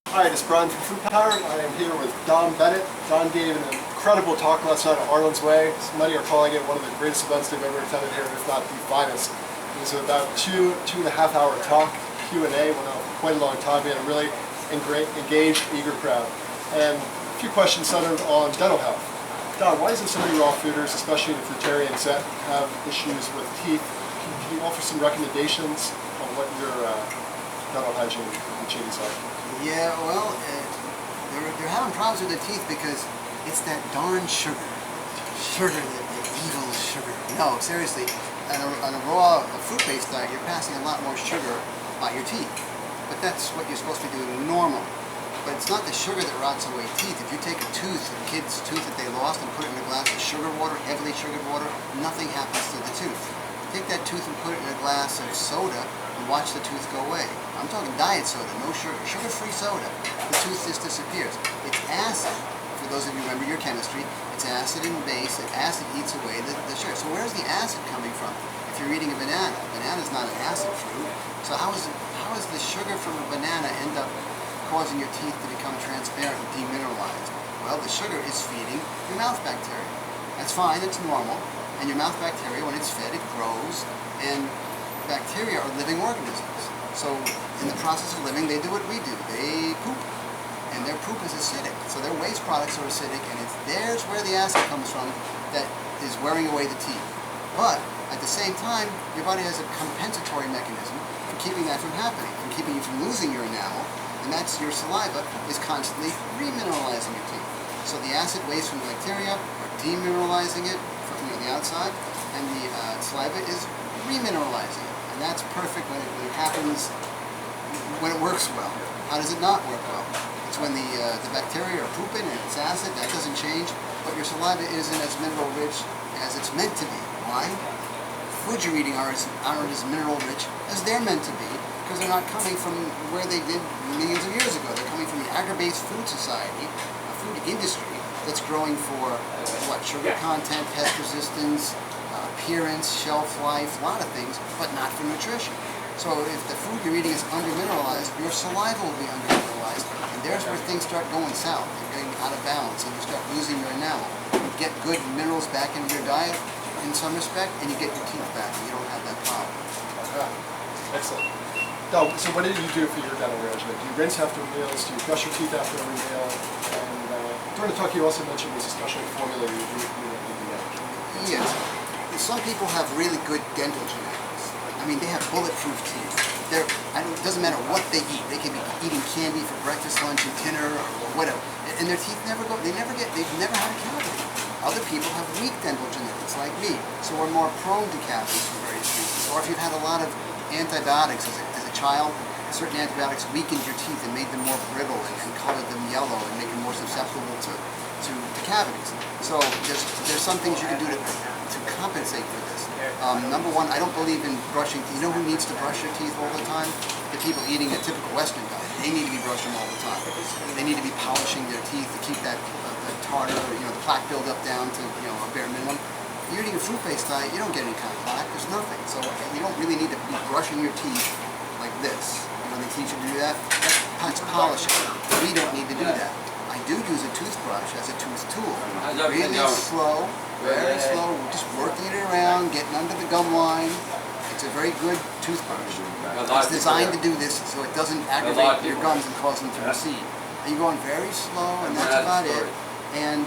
Hi, it's Brian from Food Power. I am here with Bennett. Don gave an incredible talk last night at Arlen's Way. Many are calling it one of the greatest events they've ever attended here, if not the finest. It was about two and a half hour talk, Q&A, went on for quite a long time. We had a really engaged, eager crowd. And a few questions centered on dental health. Don, why is it some of you raw fooders, especially the fruitarians, that have issues with teeth? Can you offer some recommendations on what your dental hygiene routines are? Yeah, well, they're having problems with their teeth because it's that darn sugar. Sugar, the evil sugar. No, seriously, on a raw fruit-based diet, you're passing a lot more sugar by your teeth. But that's what you're supposed to be doing normally. But it's not the sugar that rots away teeth. If you take a tooth, a kid's tooth that they lost, and put it in a glass of sugar water, heavily sugared water, nothing happens to the tooth. Take that tooth and put it in a glass of soda and watch the tooth go away. I'm talking diet soda, no sugar, sugar-free soda. The tooth just disappears. It's acid. For those of you who remember your chemistry, it's acid and base. The acid eats away the sugar. So where's the acid coming from? If you're eating a banana is not an acid fruit. So how is the sugar from a banana end up causing your teeth to become transparent and demineralized? Well, the sugar is feeding your mouth bacteria. That's fine, it's normal. And your mouth bacteria, when it's fed, it grows, and bacteria are living organisms. So in the process of living, they do what we do. They poop, and their poop is acidic. So their waste products are acidic, and there's where the acid comes from that is wearing away the teeth. But at the same time, your body has a compensatory mechanism for keeping that from happening, from keeping you from losing your enamel, and that's your saliva is constantly remineralizing your teeth. So the acid waste from the bacteria are demineralizing it from the outside, and the saliva is remineralizing it. And that's perfect when it happens, when it works well. How does it not work well? It's when the bacteria are pooping and it's acid, that doesn't change, but your saliva isn't as mineral rich as it's meant to be. Why? Foods you're eating aren't as mineral rich as they're meant to be, because they're not coming from where they did millions of years ago. They're coming from an agri-based food society, a food industry that's growing for what? Sugar content, pest resistance, appearance, shelf life, a lot of things, but not for nutrition. So if the food you're eating is undermineralized, your saliva will be undermineralized, and there's where things start going south. You're getting out of balance, and you start losing your enamel. You get good minerals back into your diet in some respect, and you get your teeth back, and you don't have that problem. Excellent. Now, so what do you do for your dental regimen? Do you rinse after meals? Do you brush your teeth after every meal? And during the talk, you also mentioned there's a special formula you Yes. Some people have really good dental genetics. I mean, they have bulletproof teeth. It doesn't matter what they eat. They can be eating candy for breakfast, lunch, and dinner, or whatever. And their teeth they've never had a cavity. Other people have weak dental genetics, like me. So we're more prone to cavities for various reasons. Or if you've had a lot of antibiotics as a child, certain antibiotics weakened your teeth and made them more brittle and colored them yellow and make them more susceptible to cavities. So there's some things you can do to compensate for this. Number one, I don't believe in brushing teeth. You know who needs to brush their teeth all the time? The people eating a typical Western diet. They need to be brushing them all the time. They need to be polishing their teeth to keep that tartar, the plaque buildup down to a bare minimum. If you're eating a fruit-based diet, you don't get any kind of plaque. There's nothing. So you don't really need to be brushing your teeth like this. They teach you to do that. That's polishing. We don't need to do that. I do use a toothbrush as a tooth tool. Really slow, very slow, just working it around, getting under the gum line. It's a very good toothbrush. It's designed to do this so it doesn't aggravate your gums and cause them to recede. And you're going very slow, and that's about it. And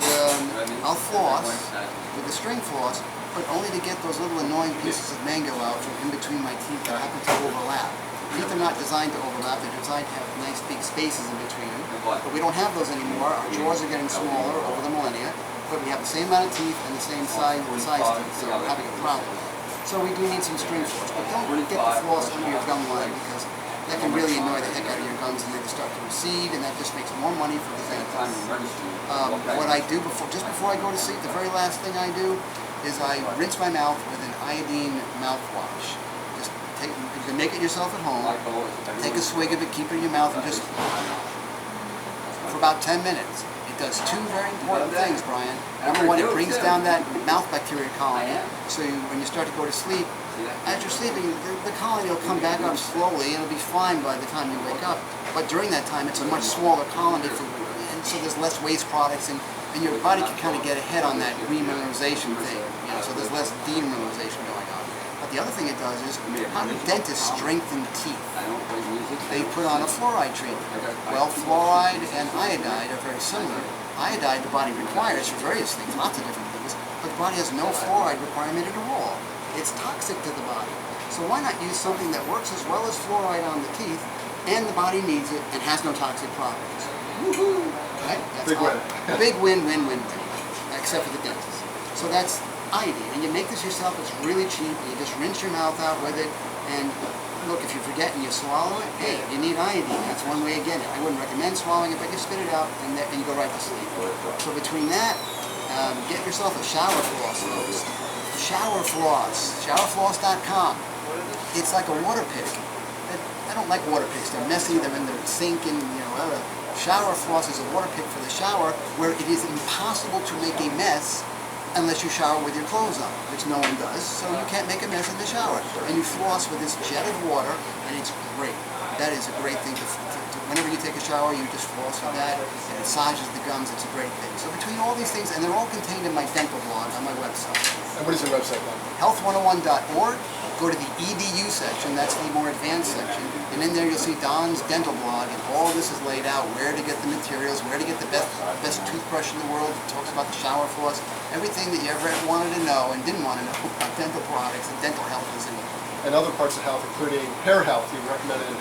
I'll floss with a string floss, but only to get those little annoying pieces of mango out from in between my teeth that happen to overlap. Teeth are not designed to overlap, they're designed to have nice big spaces in between them. But we don't have those anymore. Our jaws are getting smaller over the millennia, but we have the same amount of teeth and the same size teeth, so we're having a problem. So we do need some string floss, but don't get the floss under your gum line, because that can really annoy the heck out of your gums and they start to recede, and that just makes more money for the dentist. What I do just before I go to sleep, the very last thing I do is I rinse my mouth with an iodine mouthwash. You can make it yourself at home. Take a swig of it, keep it in your mouth, and just for about 10 minutes. It does two very important things, Brian. Number one, it brings down that mouth bacteria colony. So when you start to go to sleep, as you're sleeping, the colony will come back up slowly, and it'll be fine by the time you wake up. but during that time it's a much smaller colony, and so there's less waste products, and your body can kind of get ahead on that remineralization thing. So there's less demineralization going on. But the other thing it does is, how do dentists strengthen teeth? They put on a fluoride treatment. Well, fluoride and iodide are very similar. Iodide the body requires for various things, lots of different things, but the body has no fluoride requirement at all. It's toxic to the body. So why not use something that works as well as fluoride on the teeth, and the body needs it, and has no toxic properties? Woohoo! Right? That's Big win. Big win, win, win, win. Except for the dentist. So that's iodine, and you make this yourself. It's really cheap. You just rinse your mouth out with it, and look, if you forget and you swallow it, hey, you need iodine. That's one way of getting it. I wouldn't recommend swallowing it, but you spit it out, and you go right to sleep. So between that, get yourself a shower floss, folks. Shower floss. Showerfloss.com. It's like a water pick. I don't like water picks. They're messy. They're in the sink, and shower floss is a water pick for the shower, where it is impossible to make a mess unless you shower with your clothes on, which no one does, so you can't make a mess in the shower. And you floss with this jet of water, and it's great. That is a great thing whenever you take a shower, you just floss with that. It massages the gums. It's a great thing. So between all these things, and they're all contained in my dental blog on my website. And what is your website then? Health101.org. Go to the EDU section, that's the more advanced section, and in there you'll see Don's dental blog, and all this is laid out, where to get the materials, where to get the best toothbrush in the world. It talks about the shower floss, everything that you ever wanted to know and didn't want to know about dental products and dental health is in there. And other parts of health, including hair health, you recommended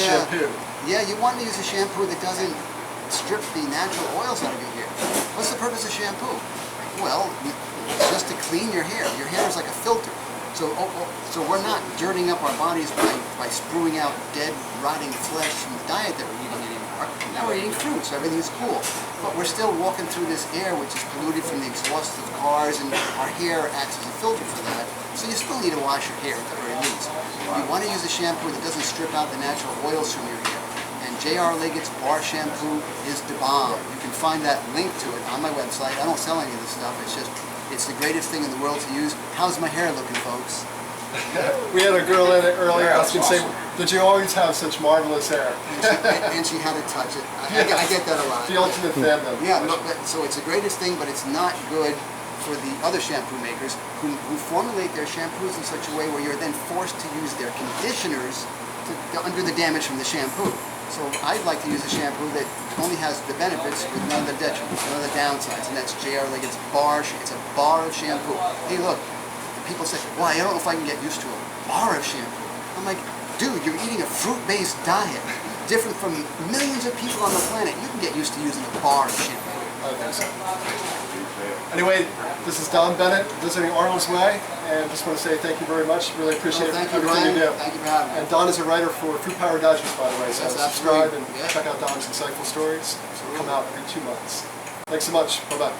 shampoo. Yeah, you want to use a shampoo that doesn't strip the natural oils out of your hair. What's the purpose of shampoo? Well, just to clean your hair. Your hair is like a filter. So we're not dirtying up our bodies by spewing out dead, rotting flesh from the diet that we're eating anymore. Now we're eating fruit, so everything's cool. But we're still walking through this air which is polluted from the exhaust of cars, and our hair acts as a filter for that. So you still need to wash your hair at the very least. You want to use a shampoo that doesn't strip out the natural oils from your hair. And J.R. Liggett's Bar Shampoo is the bomb. You can find that link to it on my website. I don't sell any of this stuff. It's the greatest thing in the world to use. How's my hair looking, folks? We had a girl in it earlier asking, did you always have such marvelous hair? And she had to touch it. I get that a lot. The ultimate fandom. Yeah, so it's the greatest thing, but it's not good for the other shampoo makers who formulate their shampoos in such a way where you're then forced to use their conditioners to undo the damage from the shampoo. So I'd like to use a shampoo that only has the benefits with none of the detriments, none of the downsides, and that's J.R. Liggett's Bar. It's a bar of shampoo. Hey, look, people say, well, I don't know if I can get used to a bar of shampoo. I'm like, dude, you're eating a fruit-based diet, different from millions of people on the planet. You can get used to using a bar of shampoo. I think so. Anyway, this is Don Bennett visiting Arnold's Way, and just want to say thank you very much. Really appreciate everything you do. Thank you for having me. And Don is a writer for Food Power Digest, by the way, so Yes, subscribe and absolutely. check out Don's insightful stories. Come out every 2 months. Thanks so much. Bye-bye.